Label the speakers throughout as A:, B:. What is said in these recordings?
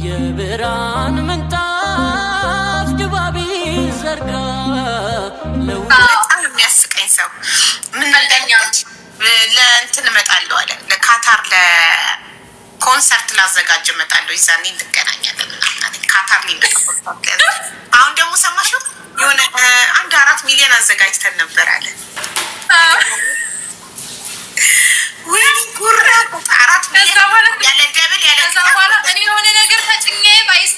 A: የብርሃን ምንጣፍ ድባቢ ዘርጋ
B: በጣም የሚያስቀኝ ሰው ምን እንደኛት ለእንትን እመጣለሁ አለ ለካታር ለኮንሰርት ላዘጋጅ እመጣለሁ ይዛኔ እንገናኛለን ምናምን ካታር ሊመጣ አሁን ደግሞ ሰማሽው የሆነ 1-4 ሚሊዮን አዘጋጅተን ነበር አለ ወይ ጉራ 4 ሚሊዮን ያለ ደብል ያለ
C: ከዛዋላ እኔ የሆነ ነገር ተጭኜ ባይስ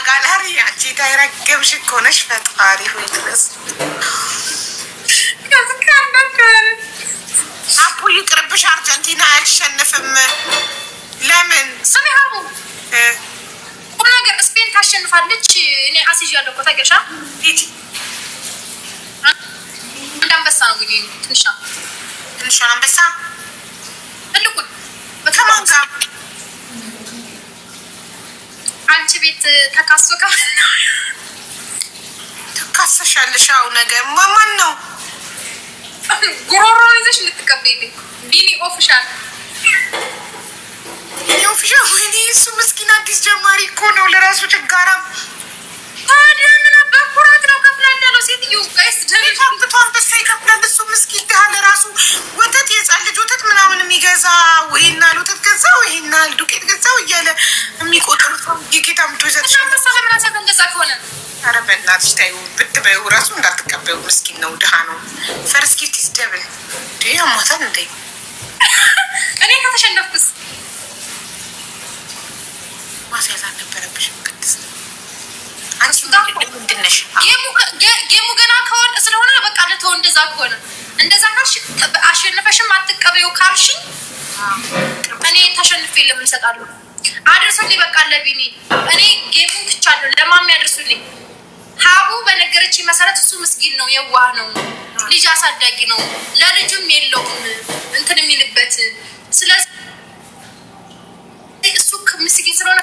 B: ጋላሪ አንቺ ታይረገምሽ እኮ ነሽ ፈጣሪ ሆይ ድረስ አፑ ይቅርብሽ አርጀንቲና አያሸንፍም ለምን
C: ስሚ ሀቡ ቁም ነገር ስፔን ታሸንፋለች እኔ አስይዣለሁ እኮ ታውቂያለሽ
B: ቲቲ
C: አንበሳ ነው እንግዲህ ትንሽ አንበሳ ትልቁን
B: ከማን ጋር
C: አንቺ ቤት ተካሶካ
B: ተካሰሻለሽ አው ነገር ማን ነው
C: ጉሮሮ ይዘሽ ልትቀበይ ቢኒ ኦፊሻል
B: ወይኔ እሱ ምስኪን አዲስ ጀማሪ እኮ ነው ለራሱ ችጋራም
C: ታዲያ ምን በኩራት ነው ከፍላል ያለው ሴትዮ ጋይስ
B: ደምታምጥቶ አንበሳ ይከፍላል እሱ ምስኪን ድሃ ለራሱ ወተት የህፃን ልጅ ወተት ምናምን የሚገዛ ወይና ወተት ገዛ ወይና ዱቄት ገዛው እያለ የሚቆጥር የጌታ ምቶ ይዘጥሽ
C: አንበሳ ለምን አሰብ እንደዛ ከሆነ
B: ኧረ በእናትሽ ታዩ ብትበይው ራሱ እንዳትቀበዩ ምስኪን ነው ድሃ ነው ፈርስት ጊፍት ኢዝ ደብል ዲያ ማታን እንዴ
C: እኔ ከተሸነፍኩስ
B: ማስያዝ አልነበረብሽም ቅድስት አንቺ ምንድን ነሽ
C: ጌሙ ገና ከሆነ ስለሆነ በቃ ለተው እንደዛ ከሆነ እንደዛ ካልሽ አሸነፈሽም አትቀበዩ ካልሽኝ እኔ ተሸንፌ ለምን እሰጣለሁ አድርሱልኝ በቃ ለቢኒ እኔ ጌሙን ትቻለሁ ለማሚ አድርሱልኝ ሀቡ በነገረችኝ መሰረት እሱ ምስኪን ነው የዋህ ነው ልጅ አሳዳጊ ነው ለልጁም የለውም እንትን የሚልበት ስለዚህ እሱ ምስኪን ስለሆነ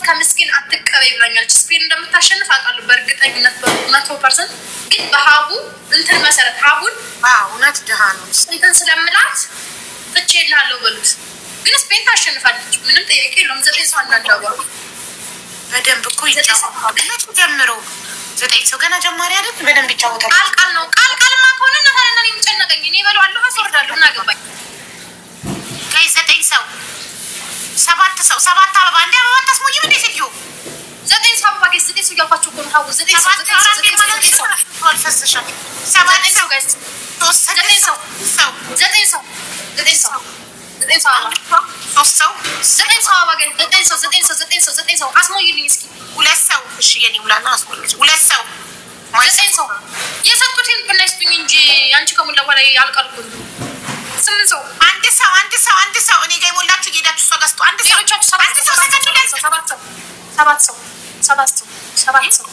C: ከምስኪን አትቀበይ ብላኛለች ስፔን እንደምታሸንፍ አውቃለሁ በእርግጠኝነት 100% ግን በሀቡ እንትን መሰረት ሀቡን
B: እውነት ድሃ ነው
C: እንትን ስለምላት ትቼልሃለሁ በሉት ግን ስፔን ታሸንፋለች ምንም ጥያቄ የለውም 9 ሰው እንዳንዳወሩ
B: በደንብ እኮ ይጫወታል ጀምሮ 9 ሰው ገና ጀማሪ አይደል በደንብ ይጫወታል
C: ቃል ነው ቃልማ ከሆነ ነታና ነው የሚጨነቀኝ እኔ በለዋለሁ አስወርዳለሁ እና ገባኝ
B: ጋይ 9 ሰው 7 ሰው 7 አበባ እንደ አበባ ታስሞኝ ምን ሴትዮ
C: 9 ሰው አበባ ጋይስ 9 ሰው ያፋችሁ እኮ ነው ሀቡ 9 ሰው
B: አልፈሰሻል
C: 7 ሰው ጋይስ 9 ሰው 9 ሰው 9 ሰው 9 ሰው አበባ
B: 3 ሰው
C: 9 ሰው አበባ ጋይስ 9 ሰው 9 ሰው 9 ሰው 9 ሰው አስሞኝልኝ እስኪ
B: 2 ሰው እሺ የኔ ሙላና አስሞኝ 2 ሰው
C: 9 ሰው የሰጡትን ብናይስቱኝ እንጂ አንቺ ከሙላ በኋላ ያልቀርኩኝ 8 ሰው
B: አንድ ሰው እኔ ጋር ሞላችሁ ሄዳችሁ እሷ ጋር ስጡ አንድ ሰው
C: ሌሎቻችሁ 7 ሰው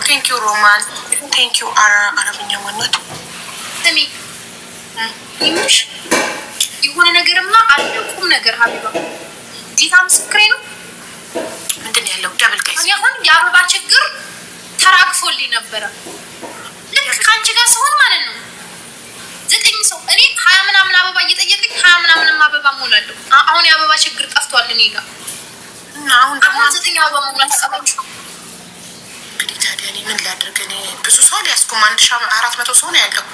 B: ቴንክ ዩ ሮማን ቴንክ ዩ አረብኛ ማለት
C: ስሚ ይሙሽ የሆነ ነገርማ አልቁም ነገር ሀቢባ ጌታ ምስክሬ ነው
B: ምንድን ያለው ደብል ጋይስ
C: እኔ አሁን የአበባ ችግር ተራግፎልኝ ነበረ ልክ ከአንቺ ጋር ሲሆን ማለት ነው 9 ሰው እኔ 20 ምናምን አበባ እየጠየቅኝ 20 ምናምን አበባ ሞላለሁ አሁን የአበባ ችግር ጠፍቷል እኔ ጋር
B: እና አሁን ደግሞ
C: 9 አበባ ሞላት ተቀበልኩ
B: እንግዲህ ታዲያ እኔ ምን ላድርግ እኔ ብዙ ሰው አልያዝኩም 1400 ሰው ነው ያለው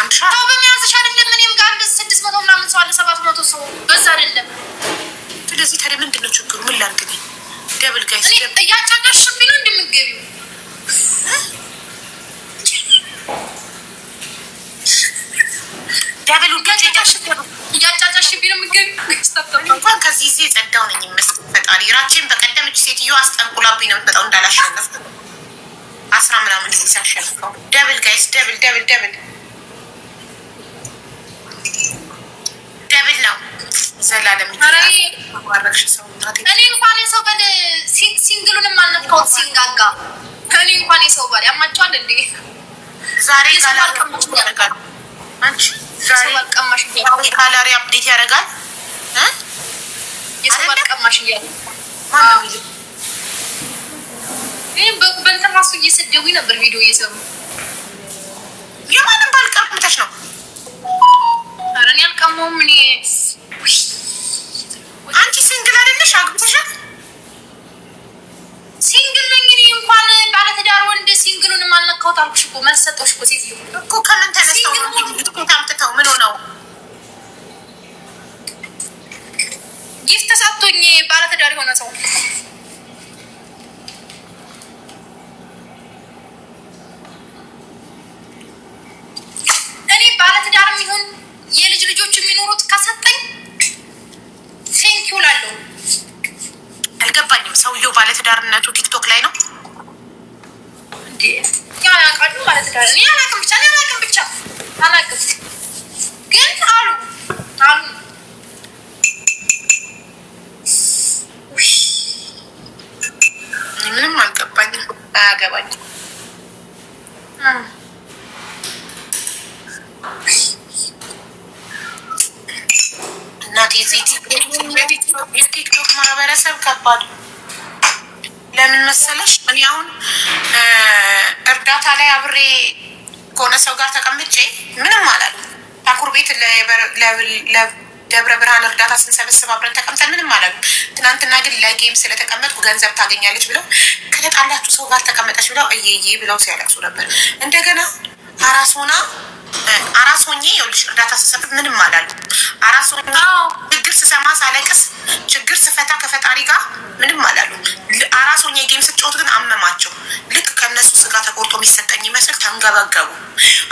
B: 1000
C: ሰው በሚያዝሽ አይደለም እኔም ጋር 600 ምናምን ሰው አለ 700 ሰው በዛ አይደለም
B: ስለዚህ ታዲያ ምንድን ነው ችግሩ ምን ላድርግ እኔ ደብል ጋይስ
C: እያጫጫሽብኝ ነው እንደምትገቢው
B: ደብሉ
C: እያጫጫሽብኝ ነው የምትገቢው
B: እንኳን ከዚህ ጊዜ ጸዳው ነኝ ይመስል ፈጣሪ ራቼን በቀደምች ሴትዮ አስጠንቁላብኝ ነው የምትመጣው እንዳላሸነፍኩ 10 ምናምን ጊዜ ሳሸንፈው ደብል ጋይስ ደብል ነው ዘላለም ይባረክሽ ሰው
C: እኔ እንኳን የሰው በል ሲንግሉንም አልነካሁት ሲንጋጋ እኔ እንኳን የሰው ባል ያማቸዋል እንዴ
B: ዛሬ ጋላቀማሽ ያደርጋል አንቺ ዛሬ
C: ባልቀማሽ
B: ካላሪ አፕዴት ያደርጋል
C: የሰው ባልቀማሽ ይያል
B: ማን ነው
C: ይሄን በእንትን ራሱ እየሰደቡኝ ነበር ቪዲዮ እየሰሩ
B: የማንም ባልቀምተሽ ነው
C: አልሰማሁም እኔ።
B: አንቺ ሲንግል አይደለሽ? አግብተሻል?
C: ሲንግል ነኝ እኔ። እንኳን ባለትዳር ወንድ ሲንግሉን አልነካሁት አልኩሽ እኮ። መልስ ሰጠሁሽ እኮ ሴትዮ
B: እኮ። ከምን ተነስተው ታምጥተው ምን ሆነው
C: ጊፍት ተሰጥቶኝ ባለትዳር የሆነ ሰው እኔ ባለትዳርም ይሁን የልጅ ልጆች የሚኖሩት ከሰጠኝ ቴንኪው እላለሁ።
B: አልገባኝም። ሰውየው ባለትዳርነቱ ቲክቶክ ላይ ነው
C: እንዴ? ያ ያውቃሉ ባለትዳር። እኔ አላውቅም፣ ብቻ አላውቅም፣ ግን አሉ
B: ምንም አልገባኝም፣ አያገባኝም። እናቴ የቲክቶክ ማህበረሰብ ከባድ። ለምን መሰለሽ? እኔ አሁን እርዳታ ላይ አብሬ ከሆነ ሰው ጋር ተቀምጬ ምንም አላሉ። ታኩር ቤት ደብረ ብርሃን እርዳታ ስንሰበስብ አብረን ተቀምጠን ምንም አላሉ። ትናንትና ግን ለጌም ስለተቀመጥኩ ገንዘብ ታገኛለች ብለው ከለጣላችሁ ሰው ጋር ተቀመጠች ብለው እየዬ ብለው ሲያለቅሱ ነበር። እንደገና አራስ ሆኜ ይኸውልሽ እርዳታ ስሰብስብ ምንም አላሉ። አራስ ሆኜ ችግር ስሰማ ሳለቅስ ችግር ስፈታ ከፈጣሪ ጋር ምንም አላሉ። አራስ ሆኜ ጌም ስጫወት ግን አመማቸው። ልክ ከእነሱ ስጋ ተቆርጦ የሚሰጠኝ ይመስል ተንገበገቡ።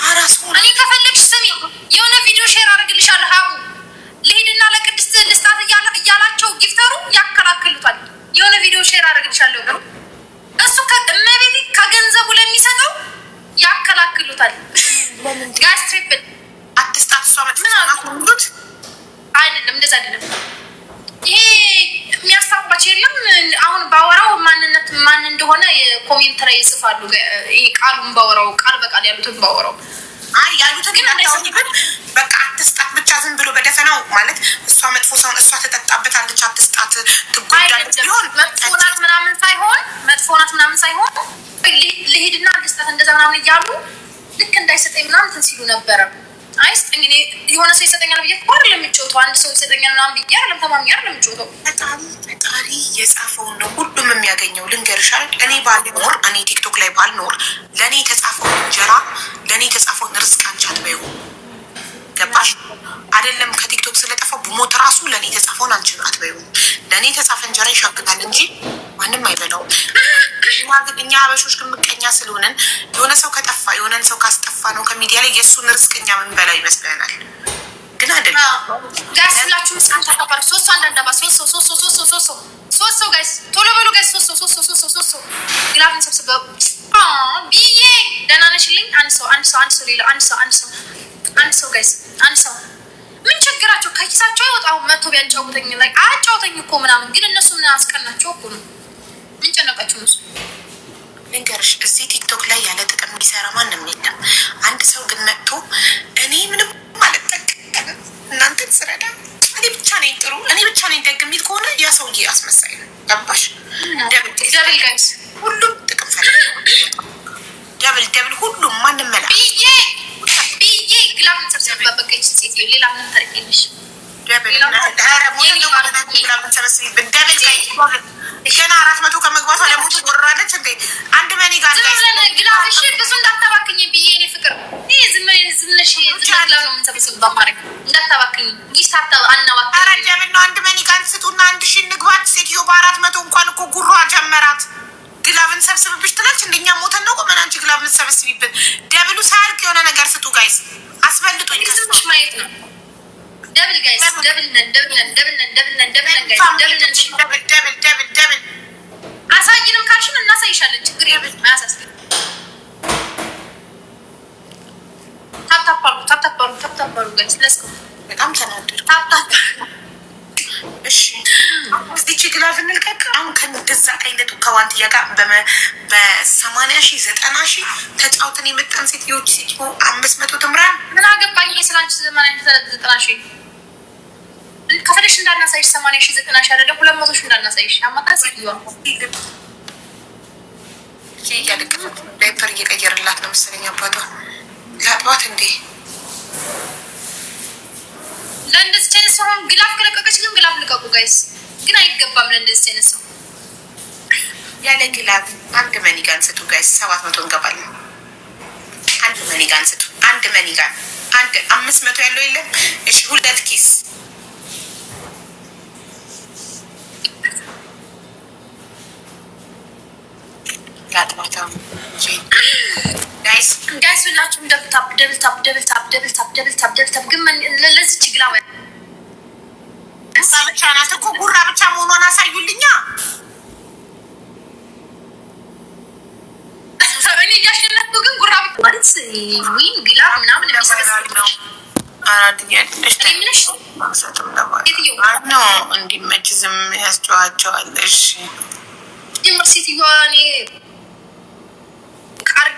B: አራስ ሆኜ
C: እኔ ከፈለግሽ ስሚ የሆነ ቪዲዮ ሼር አድርግልሻለሁ ሀቡ ልሂድና ለቅድስት ልስጣት እያላቸው ጊፍተሩ ያከላክሉታል። የሆነ ቪዲዮ ሼር አድርግልሻለሁ ብሎ እሱ እመቤቴ ከገንዘቡ ለሚሰጠው ያከላክሉታል። ጋስ ትሪፕል
B: አትስጣት እሷ መጥፋት
C: አይደለም፣ እንደዛ አይደለም። ይሄ የሚያስታውባቸው የለም። አሁን ባወራው ማንነት ማን እንደሆነ ኮሜንት ላይ ይጽፋሉ። ይሄ ቃሉን ባወራው ቃል በቃል ያሉትን ባወራው
B: ያሉትን ግን በቃ አትስጣት ብቻ ዝም ብሎ በደፈናው ማለት እሷ መጥፎ ሰውን እሷ ተጠጣበታለች አትስጣት ትጎዳለች ቢሆን
C: መጥፎናት ምናምን ሳይሆን ልሂድና ልስጣት እንደዛ ምናምን እያሉ ልክ እንዳይሰጠኝ ምናምን ሲሉ ነበረ። አይስጠኝ እኔ የሆነ ሰው ይሰጠኛል ብዬ እኮ አይደለም የምጮተው። አንድ ሰው ይሰጠኛል ምናምን ብዬ አይደለም ተማምኜ አይደለም የምጮተው።
B: ፈጣሪ የጻፈውን ነው ሁሉም የሚያገኘው። ልንገርሻል እኔ ባልኖር እኔ ቲክቶክ ላይ ባልኖር ለእኔ የተጻፈውን እንጀራ ለእኔ የተጻፈውን ርስቅ አንቺ አትበይው። ገባሽ አይደለም? ከቲክቶክ ስለጠፋው ብሞት ራሱ ለእኔ የተጻፈውን አንቺ አትበይው። ለእኔ የተጻፈ እንጀራ ይሻግታል እንጂ ማንም አይበላውም። እኛ ሀበሾች ግን ምቀኛ ስለሆነን የሆነ ሰው ከጠፋ የሆነን ሰው ካስጠፋ ነው ከሚዲያ ላይ የእሱን ርስቅ እኛ የምንበላው ይመስለናል። ግን አይደለም።
C: ጋይስ ሁላችሁም ሳንታባሩ ሶስት ሰው ጋይስ ቶሎ በሉ ጋይስ ሶስት ሰው ግላፍን ሰብስበው ብዬ ደህና ነሽልኝ። አንድ ሰው ሌላ አንድ ሰው ጋይስ አንድ ሰው ምን ችግራቸው? ከኪሳቸው አይወጣው መቶ ቢያጫውተኝ ላይ አጫውተኝ እኮ ምናምን። ግን እነሱ ምን አስቀናቸው እኮ ነው። ምን ጨነቃቸው እነሱ?
B: ልንገርሽ እዚህ ቲክቶክ ላይ ያለ ጥቅም እንዲሰራ ማንም የለም። አንድ ሰው ግን መጥቶ እኔ ምንም ማለት እናንተን ስረዳ እኔ ብቻ ነኝ ጥሩ እኔ ብቻ ነኝ ደግ የሚል ከሆነ ያ ሰውዬ አስመሳይ ነው። ገባሽ?
C: ደብል ጋይስ
B: ሁሉም ጥቅም ደብል ሁሉም ማንም መላ
C: ብዬ ግላብን ሰብስብ በበቀች ሴትዮ ሌላ ምን ታርቂልሽ?
B: ገና 400 ከመግባቷ ለሞቱ ወራለች እንዴ? አንድ መኒ ጋር
C: ግላብሽ ብዙ እንዳታባክኝ ብዬ እኔ ፍቅር ይሄ ዝምነሽ ዝምላ ነው የምንሰበስብ በማድረግ እንዳታባክኝ ጊስ አናባክ
B: አራጀብን ነው። አንድ መኒ ጋር ስጡና 1000 ንግባት። ሴትዮ በ400 እንኳን እኮ ጉሯ ጀመራት። ግላብን ሰብስብብሽ ትላለች። እንደኛ ሞተን ነው ቆመን አንቺ ግላብን ሰብስቢብን። ደብሉ ሳያልቅ የሆነ ነገር ስጡ ጋይስ። አስፈልጡኝ
C: ከስሙሽ ማየት ነው። ደብል ጋይስ ደብል አሳይንም ካልሽን እናሳይሻለን። ችግር የለም አያሳስብም። ታፕታፓሉ ጋይስ ለስኩ
B: በጣም ተናደድኩ።
C: ታፕታፓ
B: እሺ እዚች ግላፍ እንልቀቅ። አሁን ከእንደዛ አይነቱ ከዋንትያ ጋር በ80 ሺህ 90 ሺህ ተጫውተን የመጣን ሴትዮች 500 ትምራን
C: ምን አገባኝ ስላንቺ 90 ሺህ ከፈለሽ እንዳናሳይሽ 80 ሺህ 90 ሺህ አይደለም 200 ሺህ እንዳናሳይሽ አማካኝ ሴትዮዋ
B: እያለቀሰች ዳይፐር እየቀየርላት ነው መሰለኝ አባቷ። ለአጥባት እንዴ
C: ለኔ አሁን ግላፍ ከለቀቀች ግን ግላፍ ልቀቁ ጋይስ። ግን አይገባም ለእንደዚህ አይነት ሰው
B: ያለ ግላፍ አንድ መኒጋን ስጡ ጋይስ። 700 እንገባለን። አንድ መኒጋን ስጡ። አንድ መኒጋን አንድ 500 ያለው የለም። እሺ 2 ኪስ ያጥማታም ጋይስ
C: ሁላችሁም ደብል ታፕ ግን ለዚች ግላፍ
B: ብቻ ናት እኮ ጉራ ብቻ መሆኗን አሳዩልኛ።
C: እኔ እያሸነፍኩ ግን ጉራ ማለት ዊን ግላፍ ምናምን የሚሰበስብ ነው።
B: እንዲመች ዝም ያስጨዋቸዋል። እሺ
C: ጀምር ሴትዮዋ እኔ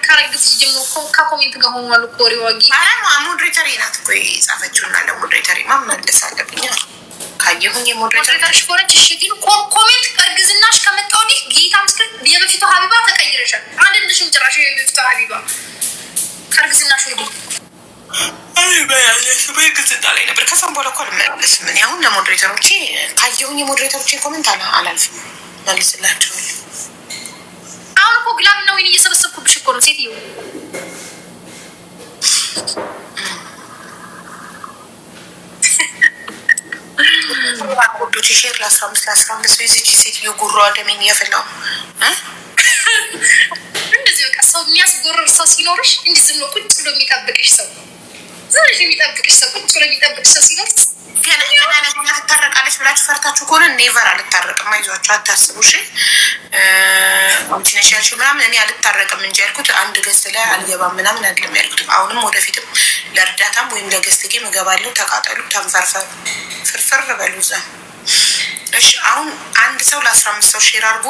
C: ካረግዝ ጀምሮ ከኮሜንት ጋር ሆኗል እኮ ወሬዋጊ
B: ሞዴሬተር ናት እኮ የጻፈችውና ለሞዴሬተር መመለስ አለብኝ ካየሁኝ
C: የሞዴሬተርሽ ሆነች። እሺ ግን ኮሜንት እርግዝናሽ ከመጣው ዲህ ጌታ ምስክር የበፊቱ ሀቢባ ተቀይረሻል። አንድልሽም ጭራሽ የበፊቱ ሀቢባ ከእርግዝናሽ ወዲህ
B: ግዝና ላይ ነበር። ከዛም በኋላ እኮ አልመለስም። እኔ አሁን ለሞዴሬተሮቼ ካየሁኝ የሞዴሬተሮቼ ኮሜንት አላልፍም፣ መልስላቸዋል።
C: አሁን እኮ ግላብ ነው ወይን እየሰበሰብኩብሽ እኮ ነው ሴትዮ።
B: ወዶች ሼር ለ15 ቤዚች ሴትዮ ጉሯ ደሜን እያፈላው
C: እንደዚህ በቃ ሰው የሚያስጎርር ሰው ሲኖርሽ እንዲህ ዝም ብሎ ቁጭ ብሎ የሚጠብቅሽ ሰው ቁጭ ብሎ የሚጠብቅሽ ሰው ሲኖር
B: ገና ትታረቃለች ብላችሁ ፈርታችሁ ከሆነ ኔቨር አልታረቅም። አይዟችሁ አታስቡ። እሺ ሲነሻልሽ ምናምን እኔ አልታረቅም እንጂ ያልኩት አንድ ገዝት ላይ አልገባም ምናምን አይደለም ያልኩት። አሁንም ወደፊትም ለእርዳታም ወይም ለገዝት ጌም እገባለሁ። ተቃጠሉ፣ ተንፈርፈሩ፣ ፍርፍር በሉ እዛ። እሺ አሁን አንድ ሰው ለ15 ሰው ሼር አድርጎ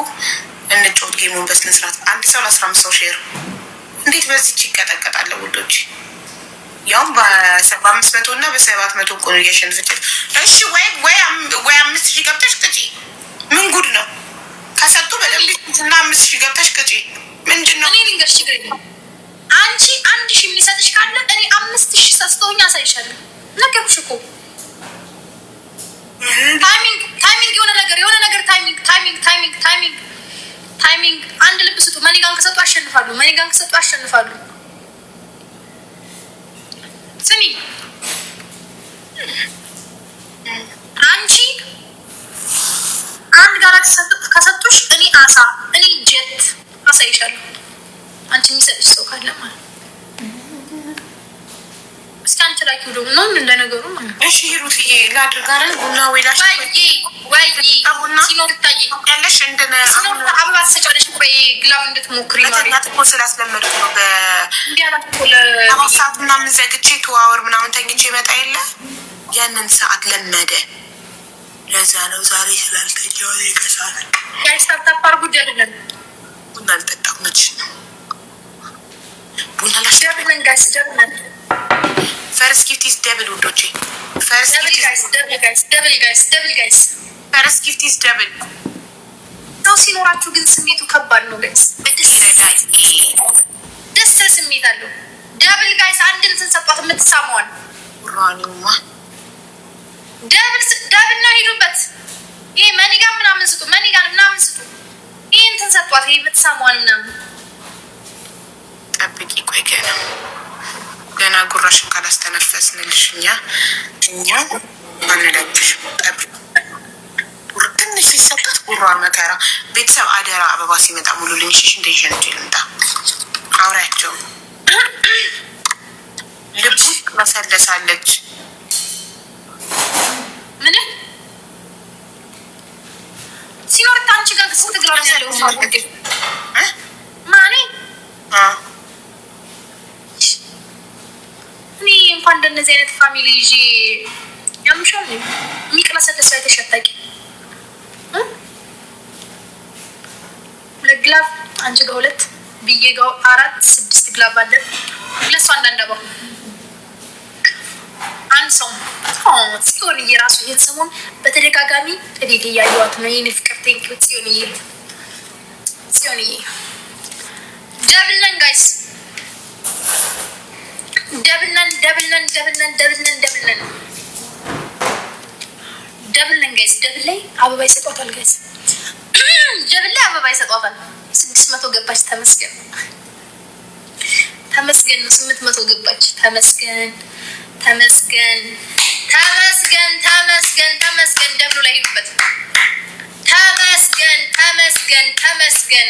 B: እንጫወት ጌሙን በስነ ስርዓት። አንድ ሰው ለ15 ሰው ሼር። እንዴት በዚች ይቀጠቀጣለ ውዶች? ያውም በ700 እና በ700 እኮ ነው እያሸንፈች። እሺ ወይ 5000 ገብተሽ ቅጪ። ምን ጉድ ነው? ከሰጡ በደንብ እና 5000 ገብተሽ ቅጪ። ምንድነው?
C: እኔ ልንገርሽ ግን አንቺ 1000 የሚሰጥሽ ካለ እኔ 5000 ሰጥቶኝ አሳይሻለሁ። ነገርኩሽ እኮ ታይሚንግ የሆነ ነገር ታይሚንግ አንድ ልብ ስጡ። መኒጋን ከሰጡ አሸንፋሉ። ስሚ አንቺ አንድ ጋራክሲ ከሰጡሽ እኔ አሳ እኔ ጀት አሳይሻለሁ። አንቺ የሚሰጥሽ ሰው ካለ ማለት እስኪ አንቺ ላይ ኪዶ ነው እንደነገሩ ማለት
B: እሺ ሂሩት ይሄ ላድርጋረ ቡና ወይላሽ
C: ወይ ሲኖር ታይ
B: ያለሽ እንደነ
C: ሲኖር አበባ ተሰጨለሽ ወይ ግላብ እንድትሞክሪ ማለት ነው።
B: ተቆ ስላስለመድኩ ነው። በሰዓት ምናምን ዘግቼ 2 አወር ምናምን ተኝቼ መጣ የለ ያንን ሰዓት ለመደ። ለዛ ነው ዛሬ ስላልተኛው ይከሳል።
C: ያይስታርታፕ አርጉ ደብለን
B: ቡና አልጠጣም መች ነው ቡና ላሽ
C: ደብለን ጋይስ ደብለን
B: ፈርስት ጊፍት ኢዝ ደብል ውዶቼ። ፈርስት ጊፍት
C: ጋይስ
B: ፈርስት ጊፍት ኢዝ ደብል።
C: ሰው ሲኖራችሁ ግን ስሜቱ ከባድ ነው ጋይስ። ደስ ስሜት አለው። ደብል ጋይስ አንድ እንትን ሰጧት የምትሳመዋል
B: ራኒማ
C: ደብል ነው ሄዱበት። ይሄ መኒጋን ምናምን ስጡ። ይሄ እንትን ሰጧት። ይሄ የምትሳመዋል ምናምን
B: ጠብቂ። ቆይ ገና ጉራሽን ካላስተነፈስንልሽ እኛ አንለብሽ። ትንሽ ሲሰጣት ጉሯ መከራ። ቤተሰብ አደራ አበባ ሲመጣ ሙሉ ልንሽሽ እንደይሸንጅ ልምጣ አውሪያቸው። ልቡ መሰለሳለች።
C: ምን ሲኖር ታንቺ ጋር ስንት ግራም ያለው ማኔ እኔ እንኳን እንደነዚህ አይነት ፋሚሊ ይዤ ያምሻል የሚቀለሰደስ ላይ ተሸታቂ ለግላብ አንቺ ጋር 2 ብዬ ጋር 4 6 ግላብ አለ። ለሱ አንዳንድ አባ አንድ ሰው ሲሆን የራሱ ይሄን ሰሞን በተደጋጋሚ ተዲግ ያዩዋት ነው። ይሄን ፍቅር ቴንኪው ሲሆን ደብልን ጋይስ ደብልን አበባ ይሰጧታል ጋይስ። ጀብላ አበባ ይሰጧታል። 600 ገባች። ተመስገን ተመስገን። 800 ገባች። ተመስገን ተመስገን ተመስገን ተመስገን ተመስገን። ደብሉ ላይ ሄዱበት። ተመስገን ተመስገን ተመስገን።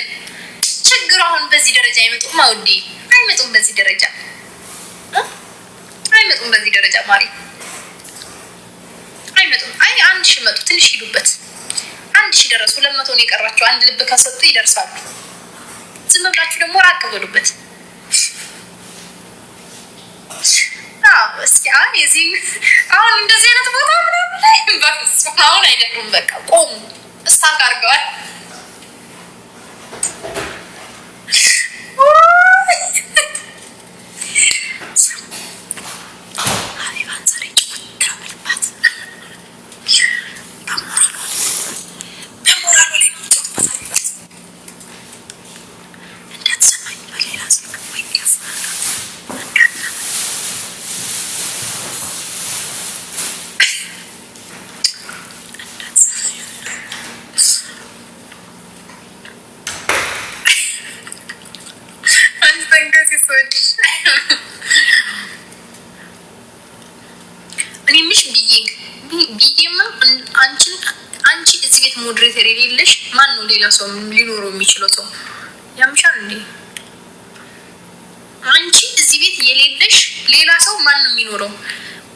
C: ችግሩ አሁን በዚህ ደረጃ አይመጡም። አውዲ አይመጡም በዚህ ደረጃ አይመጡም በዚህ ደረጃ ማሪ አይመጡም። አይ 1000 መጡ። ትንሽ ሂዱበት። 1000 ደረሱ። 200 ነው የቀራቸው። አንድ ልብ ከሰጡ ይደርሳሉ። ዝም ብላችሁ ደግሞ ራቅ በሉበት። እስኪ አሁን እንደዚህ አይነት ቦታ ምናምን ላይ አሁን አይደሉም። በቃ ቆሙ። እስታክ አድርገዋል። አንቺ እዚህ ቤት ሞዴሬተር የሌለሽ ማን ነው? ሌላ ሰው ሊኖረው የሚችለው ሰው ያምሻል እንዴ? አንቺ እዚህ ቤት የሌለሽ ሌላ ሰው ማን ነው የሚኖረው?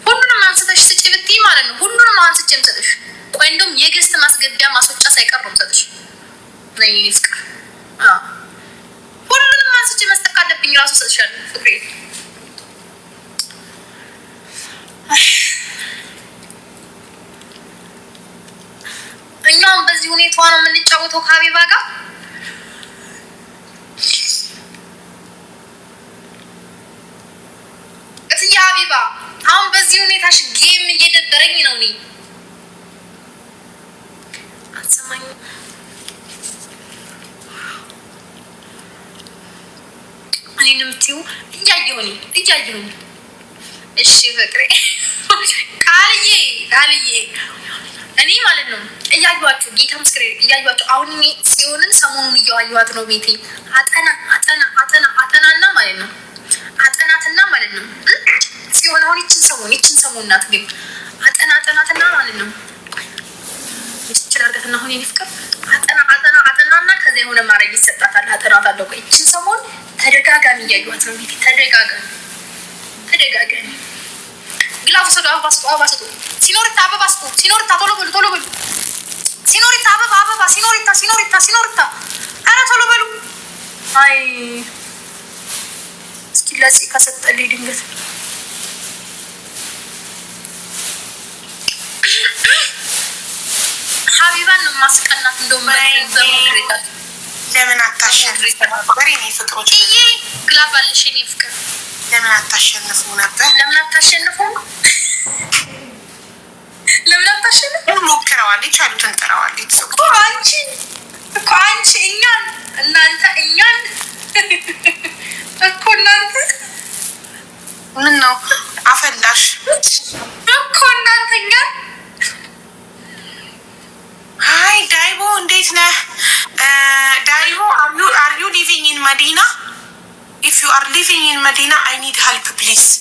C: ሁሉንም አንስተሽ ስጪ ብትይ ማለት ነው። ሁሉንም አንስቼ የምሰጥሽ። ቆይ እንደውም የገስት ማስገቢያ ማስወጫ ሳይቀር ነው የምሰጥሽ። ነይ ፍቅር። ሁሉንም አንስቼ መስጠት ካለብኝ ራሱ ሰጥሻለሁ ፍቅሬ። እኛም በዚህ ሁኔታ ነው የምንጫወተው ከሀቢባ ጋር። እትዬ ሀቢባ አሁን በዚህ ሁኔታሽ ጌም እየደበረኝ ነው። አትሰማኝም? እኔን የምትይው እያየሁኝ። እሺ ፍቅሬ ቃልዬ እኔ ማለት ነው እያዩዋችሁ ጌታ ምስክሬ እያዩዋችሁ። አሁን እኔ ጽዮንን ሰሞኑን እያዋዩዋት ነው። ቤቴ አጠናና ማለት ነው አጠናትና ማለት ነው ጽዮን አሁን ይችን ሰሞን ናት። ግን አጠናትና ማለት ነው ይችላልከትና አሁን የኔ ፍቅር አጠናና ከዛ የሆነ ማድረግ ይሰጣታል። አጠናታለሁ። ቆይ ይችን ሰሞን ተደጋጋሚ እያዩዋት ነው ቤቴ ተደጋጋሚ ግላፉ ሰዶ አበባ ስጡ። ሲኖሪታ አበባ ስጡ። ሲኖሪታ ቶሎ በሉ። ሲኖሪታ አበባ ሲኖሪታ። ኧረ ቶሎ በሉ። አይ እስኪ ለዚህ ከሰጠልኝ ድንገት ሀቢባን ነው ማስቀናት። እንደውም
B: ለምን አታሸንፉ ነበር? እኔ ፍቅሮች
C: ግላፍ አለሽ የኔ ፍቅር።
B: ለምን አታሸንፉ ነበር?
C: ለምን አታሸንፉ?
B: ሞክረዋል፣ የቻሉትን ጥረዋል።
C: እኮ አንቺ እናንተ
B: ምን ነው አፈላሽ
C: እኮ እናንተ እኛን።
B: አይ ዳይቦ እንዴት ነህ? ዳይቦ are you living in Medina? If you are living in Medina, I need help, please.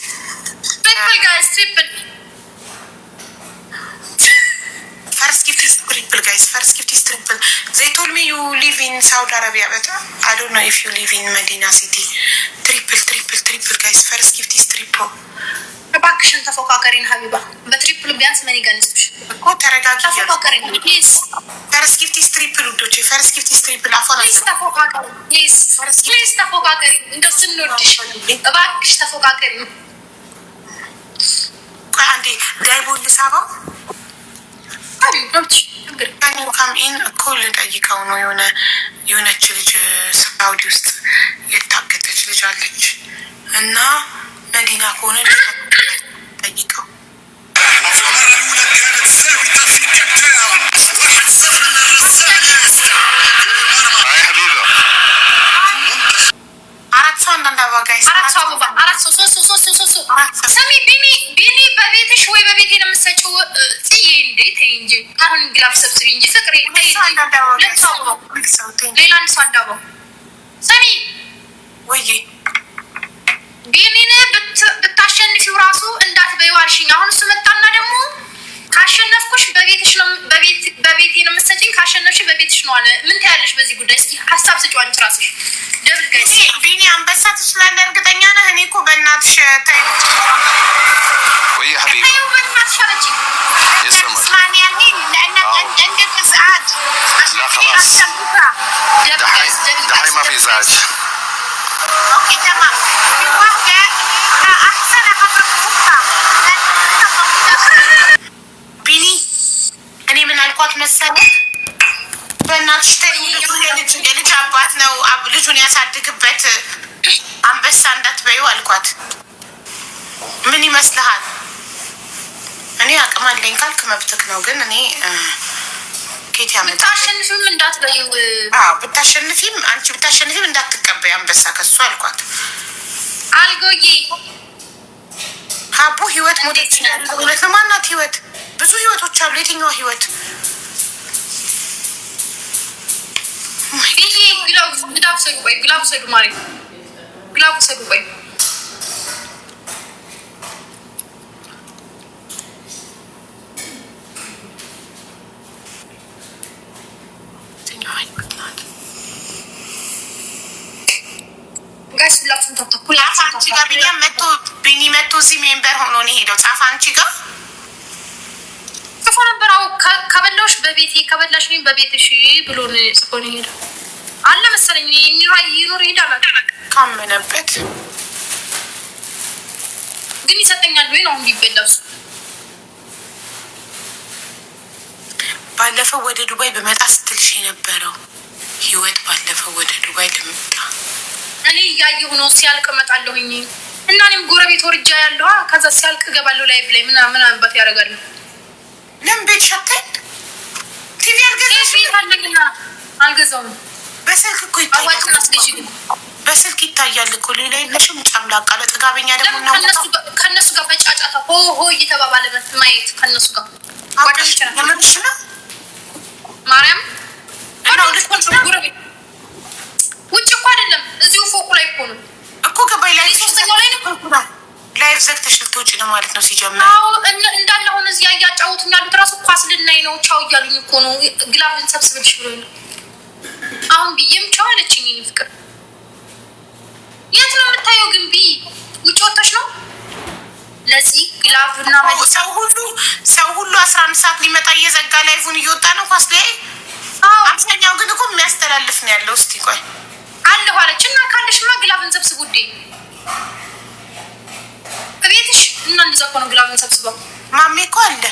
C: Triple guys, triple.
B: First gift is triple. They told me you live in Saudi Arabia, but I don't know if you live in Medina city. Triple guys. First gift is triple.
C: እባክሽን ተፎካከሪን ሀቢባ። በትሪፕል ቢያንስ ምን ይገንስሽ
B: እኮ ተረጋጊ።
C: ተፎካከሪን ፕሊዝ።
B: ፈርስት ጊፍት ኢዝ ትሪፕል ውዶቼ። ፈርስት ጊፍት ኢዝ ትሪፕል።
C: ፕሊዝ ተፎካከሪ ፕሊዝ ተፎካከሪ። እንደው ስንወድሽ እባክሽ ተፎካከሪ።
B: ቆይ አንዴ ዳይቦን ልሳባው። ካምኢን እኮ ልጠይቀው ነው። የሆነች ልጅ ሳውዲ ውስጥ የታገተች ልጅ አለች እና መዲና ከሆነ ጠይቀው። አራት ሰው ስሚ ቢኒ በቤትሽ ወይ በቤቴ ነው የምትሰጪው? ጽዬ እንዴት እንጂ አሁን
C: ግላፍ ሰብስቢ እንጂ ፍቅሬ ሌላ አንድ ሰው አንዳባው ሰሚ
B: ወይ
C: ቢኒን ብታሸንፊው ራሱ እንዳትበይው አልሽኝ። አሁን እሱ መጣና ደግሞ ካሸነፍኩሽ በቤትሽ ነው በቤቴ ነው የምትሰጪኝ፣ ካሸነፍሽ በቤትሽ ነው አለ። ምን ታያለሽ በዚህ ጉዳይ? እስኪ ሀሳብ ስጪው አንቺ ራስሽ። ደብል ጋይስ
B: ቢኒ አንበሳ ትችላለህ? እርግጠኛ ነህ? እኔ እኮ በእናትሽ ታዩ
D: ወይ حبيبي
C: ታዩ በእናትሽ አለችኝ።
B: اسمعني يعني لانك عندك ازعاج
D: لا خلاص دحين ما في ازعاج.
B: اوكي تمام. في واحدة احسن حضرتك ቢኒ እኔ ምን አልኳት መሰለህ? በእናትሽ ተይው፣ የልጅ አባት ነው፣ ልጁን ያሳድግበት፣ አንበሳ እንዳትበይው አልኳት። ምን ይመስልሃል? እኔ አቅም አለኝ ካልክ መብትክ ነው፣ ግን እኔ ኬት ያመጣ
C: ብታሸንፊም እንዳትበይው።
B: ብታሸንፊም አንቺ ብታሸንፊም እንዳትቀበይ አንበሳ ከሱ አልኳት።
C: አልጎዬ
B: ሀቡ ህይወት ሞዴች እውነት ነው። ማናት ህይወት? ብዙ ህይወቶች አሉ። የትኛዋ ህይወት?
C: ቤቴ ግላብ ሰዱ ቆይ፣ ግላብ ሰዱ ማሪ፣ ግላብ ሰዱ ቆይ። ጋይስ ሁላችሁም ተተኩላ
B: አንቺ ጋር ቢኒ መቶ እዚህ ሜምበር ሆኖ ነው ሄደው ጻፋ አንቺ ጋር
C: ጽፎ ነበር። አዎ ከበላሽ በቤቴ ከበላሽ በቤትሽ ብሎ ጽፎ ነው ሄደው አለ መሰለኝ። ይኖር ይሄዳል
B: ካመነበት
C: ግን ይሰጠኛል ወይ ነው እንዲበላው።
B: ባለፈው ወደ ዱባይ በመጣ ስትልሽ የነበረው ህይወት ባለፈው ወደ ዱባይ ልምጣ
C: እኔ ያየሁ ነው ሲያልቅ እመጣለሁኝ እና እኔም ጎረቤት ወርጃ ያለው ከዛ ሲያልቅ እገባለሁ ላይቭ ላይ ምን አንባት ያደርጋሉ።
B: ለምን ቤት ሸተን ቲቪ
C: አልገዛም አልገዛውም።
B: በስልክ እኮ ይታያል፣ በስልክ ይታያል እኮ ሌላ የለሽም። ጨምላቃ ለጥጋበኛ ደግሞ ነው
C: ከነሱ ጋር በጫጫታ ሆ እየተባባለ ማየት ከነሱ ጋር
B: ጓደኞች ነው
C: ማርያም
B: እና ጎረቤት
C: ውጭ እኮ አይደለም እዚሁ ፎቁ ላይ እኮ ነው
B: እኮ ገባይ ላይ
C: ሶስተኛው ላይ ነው
B: ላይቭ ዘግተሽ ልትወጪ ነው ማለት ነው ሲጀምር።
C: አዎ እንዳለ አሁን እዚህ ያያጫውቱኝ ያሉት ራሱ ኳስ ልናይ ነው ቻው እያሉኝ እኮ ነው። ግላብን ሰብስብልሽ ብሎ ነው አሁን ብዬም ቻው አለችኝ። እኔ ፍቅር የት ነው የምታየው? ግን ውጭ ወጥተሽ ነው ለዚህ ግላብ እና
B: ሰው ሁሉ 11 ሰዓት ሊመጣ እየዘጋ ላይቭን እየወጣ ነው ኳስ ላይ። አብዛኛው ግን እኮ የሚያስተላልፍ ነው ያለው። እስቲ ቆይ
C: አለሁ አለች እና ካለሽማ ግላብን ሰብስብ ውዴ በቤትሽ እና እንደዛ እኮ ነው። ግላብን ሰብስበው
B: ማሜ እኮ አለ።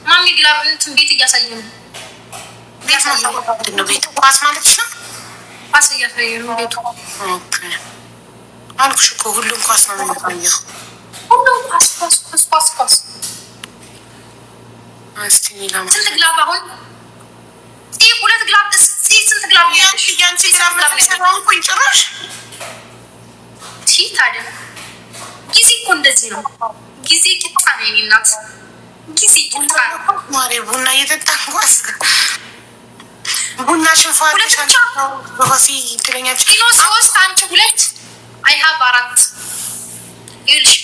C: ማሜ ግላብን እንትን ቤት እያሳየ ነው።
B: ቤት ነው ቤት ኳስ ማለት ነው።
C: ኳስ እያሳየ ነው ቤቱ።
B: ኦኬ አልኩሽ እኮ ሁሉም ኳስ ነው የሚያሳየው።
C: ሁሉም ኳስ
B: እስቲ ሌላ
C: ስንት ግላብ አሁን ሁለት ግላብ ስንት ግላብ
B: ያንቺ ግላብ ነው ጭራሽ
C: ታዲያ ጊዜ እኮ እንደዚህ ነው። ጊዜ ቂጣ ነው የኔ እናት፣ ጊዜ ቂጣ ነው።
B: ማሬ ቡና እየጠጣን ኳስ ቡና ሽንፋለሽ በኮፊ ትለኛለሽ።
C: ኪሎ 3 አንቺ 2 አይሃብ 4 ይልሽ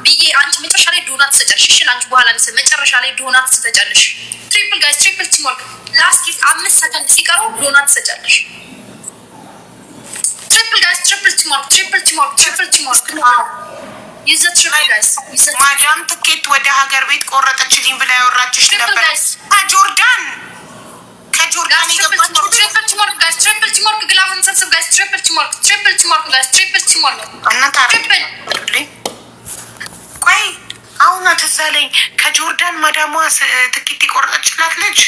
C: ብዬ አንቺ መጨረሻ ላይ ዶናት ትሰጫለሽ። እሺ አንቺ በኋላ መጨረሻ ላይ ዶናት ትሰጫለሽ። ትሪፕል ጋይስ ትሪፕል ቲሞርክ ላስት 5 ሰከንድ ሲቀረው ዶናት ትሰጫለሽ። ትሪፕል ጋይስ ትሪፕል ቲሞርክ ይዘት ትሪፕል ጋይስ ይዘት
B: ማዳም ትኬት ወደ ሀገር ቤት ቆረጠችልኝ ብላ ያወራችሽ ነበር። ከጆርዳን የገባችው
C: ትሪፕል ቲሞርክ ጋይስ ትሪፕል ቲሞርክ ግላቭን ሰብስብ ጋይስ ትሪፕል ቲሞርክ ጋይስ ትሪፕል ቲሞርክ
B: እናታ ቆይ አሁን ትዝ አለኝ ከጆርዳን ማዳሟ ትኬት የቆረጠችላት ልጅ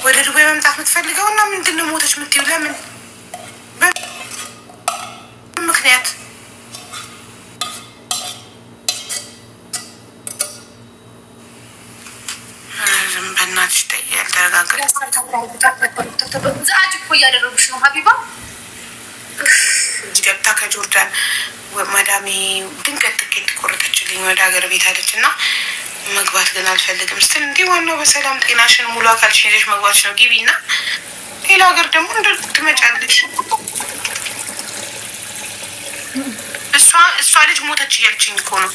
B: ወደ ዱባይ መምጣት የምትፈልገው እና ምንድን ነው ሞተች የምትይው? ለምን ምክንያት? በእናትሽ ያልተረጋገጠ
C: ዛጅ እኮ እያደረጉሽ ነው ሀቢባ።
B: እዚህ ገብታ ከጆርዳን ማዳሜ ድንገት ትኬት ቆረጠችልኝ ወደ ሀገር ቤት አለች እና መግባት ግን አልፈልግም ስትል እንዲህ ዋናው በሰላም ጤናሽን ሙሉ አካልሽን ይዘሽ መግባትሽ ነው ግቢ እና ሌላ ሀገር ደግሞ እንደ ትመጫለሽ። እሷ ልጅ ሞተች እያልችኝ እኮ ነው።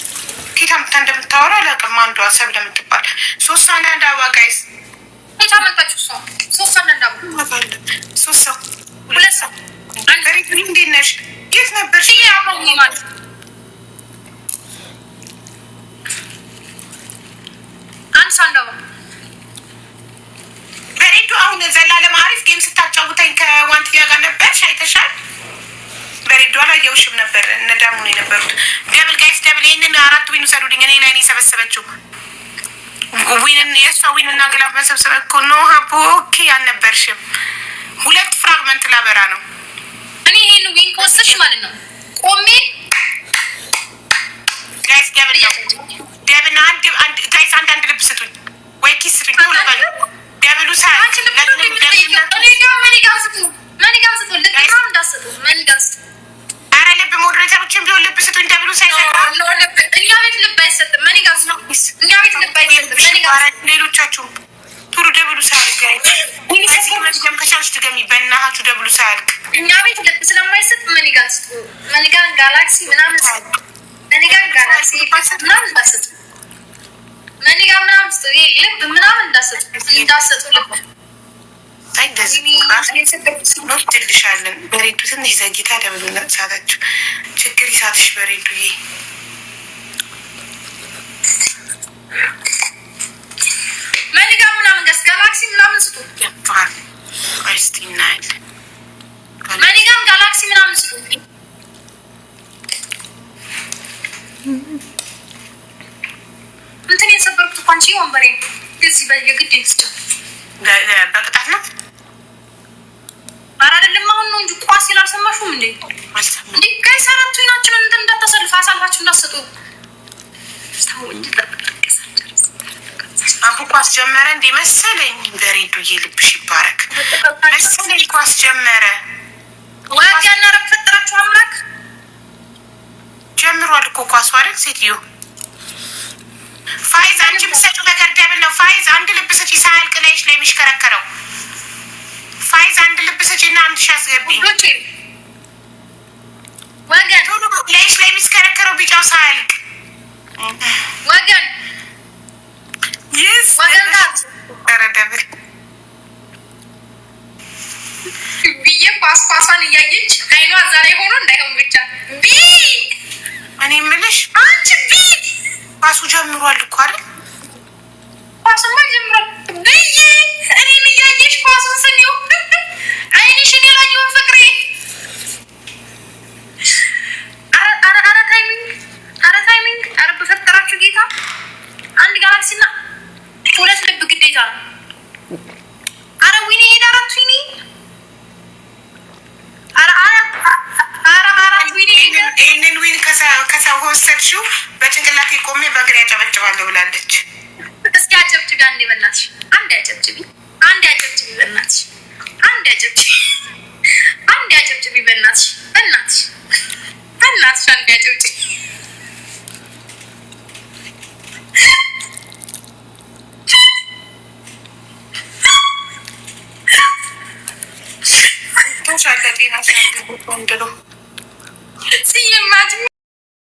B: ኬታ ምታ እንደምታወራ አላውቅም። አንዷ ሰብ ለምትባል 3 ሰው አንድ አበባ ጋይዝ
C: ኬታ መጣችሁ። 3 ሰው አንድ አበባ
B: 3 ሰው 2 ሰው አንገሪት እንዴት ነሽ? የት ነበርሽ?
C: አሁን ማለት አንድ ሰው አንድ አበባ
B: በሬዱ አሁን ዘላለም አሪፍ ጌም ስታጫውተኝ ከዋንትያ ጋር ነበርሽ አይተሻል? በሬዱ አላየሁሽም ነበር። እነ ዳሙ ነው የነበሩት። ደብል ጋይስ ደብል ይህንን 4 ዊን ውሰዱልኝ። እኔ ላይ ነው የሰበሰበችው ዊንን የእሷ ዊን እና ግላፍ መሰብሰብ እኮ ነው። ሀቦ ኦኬ አልነበርሽም። 2 ፍራግመንት ላበራ ነው
C: እኔ ይሄን ዊን ከወሰድሽ ማለት ነው ቆሜ
B: ጋይስ ደብል ነው ደብል ነው። አንድ ጋይስ አንድ ልብ ስጡኝ ወይ ኪስ ስጡኝ። ሁሉ ባል ደብሉ ሳይ ኧረ ልብ ሞዴሬተሮችን ቢሆን ልብ ስጡኝ። ደብሉ ሳይ
C: እኛ ቤት ልብ አይሰጥም። እኛ ቤት ልብ አይሰጥም።
B: ሌሎቻችሁም ቱሩ ደብሉ ሳያልቅ ጋይስ መድገም ከቻልሽ ትገሚ በእናታችሁ ደብሉ ሳያልቅ
C: እኛ ቤት ልብ ስለማይሰጥ መኒጋን ጋላክሲ ምናምን መኒጋን ጋላክሲ ምናምን እንዳሰጡ መኒጋ ምናምን ስጡ ልብ ምናምን እንዳሰጡ ልብ
B: ትልሻለን። በሬዱ ትንሽ ዘጊታ ደብሉ ሳታችሁ ችግር ይሳትሽ በሬዱዬ
C: መኒጋ ምናምን ጋላክሲ ምናምን ስጡ።
B: እስቲ እናያለን።
C: መኒጋን ጋላክሲ ምናምን ስጡ። እንትን የሰበርኩት እኮ አንቺ ወንበሬ እዚህ በየግድ ይስጫ
B: በቅጣት ነው።
C: ኧረ አይደለም አሁን ነው እንጂ ኳስ ይላልሰማሽም እንዴ? እንዴ ጋይስ አራቱ ናችሁ እንዳታሰልፍ አሳልፋችሁ እንዳትሰጡ ሰው እንጂ
B: አቡ ኳስ ጀመረ እንዴ መሰለኝ። በሬዱዬ ልብሽ ይባረክ መሰለኝ ኳስ ጀመረ።
C: ወያት ያናረግ ፈጠራችሁ አምላክ
B: ጀምሯል እኮ ኳስ አይደል ሴትዮ። ፋይዝ አንቺ የምትሰጪው ነገር ደብል ነው። ፋይዝ አንድ ልብ ስጪ ሳያልቅ ላይሽ ላይ የሚሽከረከረው ፋይዝ አንድ ልብ ስጪ እና 1 ሺህ አስገቢኝ
C: ወገን።
B: ቶሎ ላይሽ ላይ የሚሽከረከረው ቢጫው ሳያልቅ
C: ወገን
B: ይስ
C: ወገን ናት።
B: ኧረ ደብል
C: ብዬ ኳሷን እያየች አይኗ እዛ ላይ ሆኖ እንዳይሆን ብቻ ቢ
B: እኔ የምልሽ
C: አንቺ ቢ
B: ኳሱ ጀምሯል እኮ አይደል?
C: ኳሱማ ጀምሯል ብዬ እኔን እያየሽ ኳሱን ስኒው አይንሽን የላየውን ፍቅሬ። ኧረ ታይሚንግ ኧረ በፈጠራችሁ ጌታ 1 ጋላክሲ እና 2 ልብ ግዴታ ነው። ኧረ ዊኒ ሄዳ 4 ዊኒ
B: ይህንን ዊን ከሰው ወሰድሽው በጭንቅላቴ ቆሜ በእግሬ ያጨበጭባለሁ ብላለች።
C: እስኪ አጨብጭቢ አንዴ በእናትሽ፣ አንዴ አጨብጭቢ፣ አንዴ አጨብጭቢ በእናትሽ፣ አንዴ አጨብጭቢ፣ አንዴ አጨብጭቢ በእናትሽ፣ በእናትሽ፣ በእናትሽ አንዴ አጨብጭቢ።
B: ቻለ ጤና ሲያድጉ ወንድሎ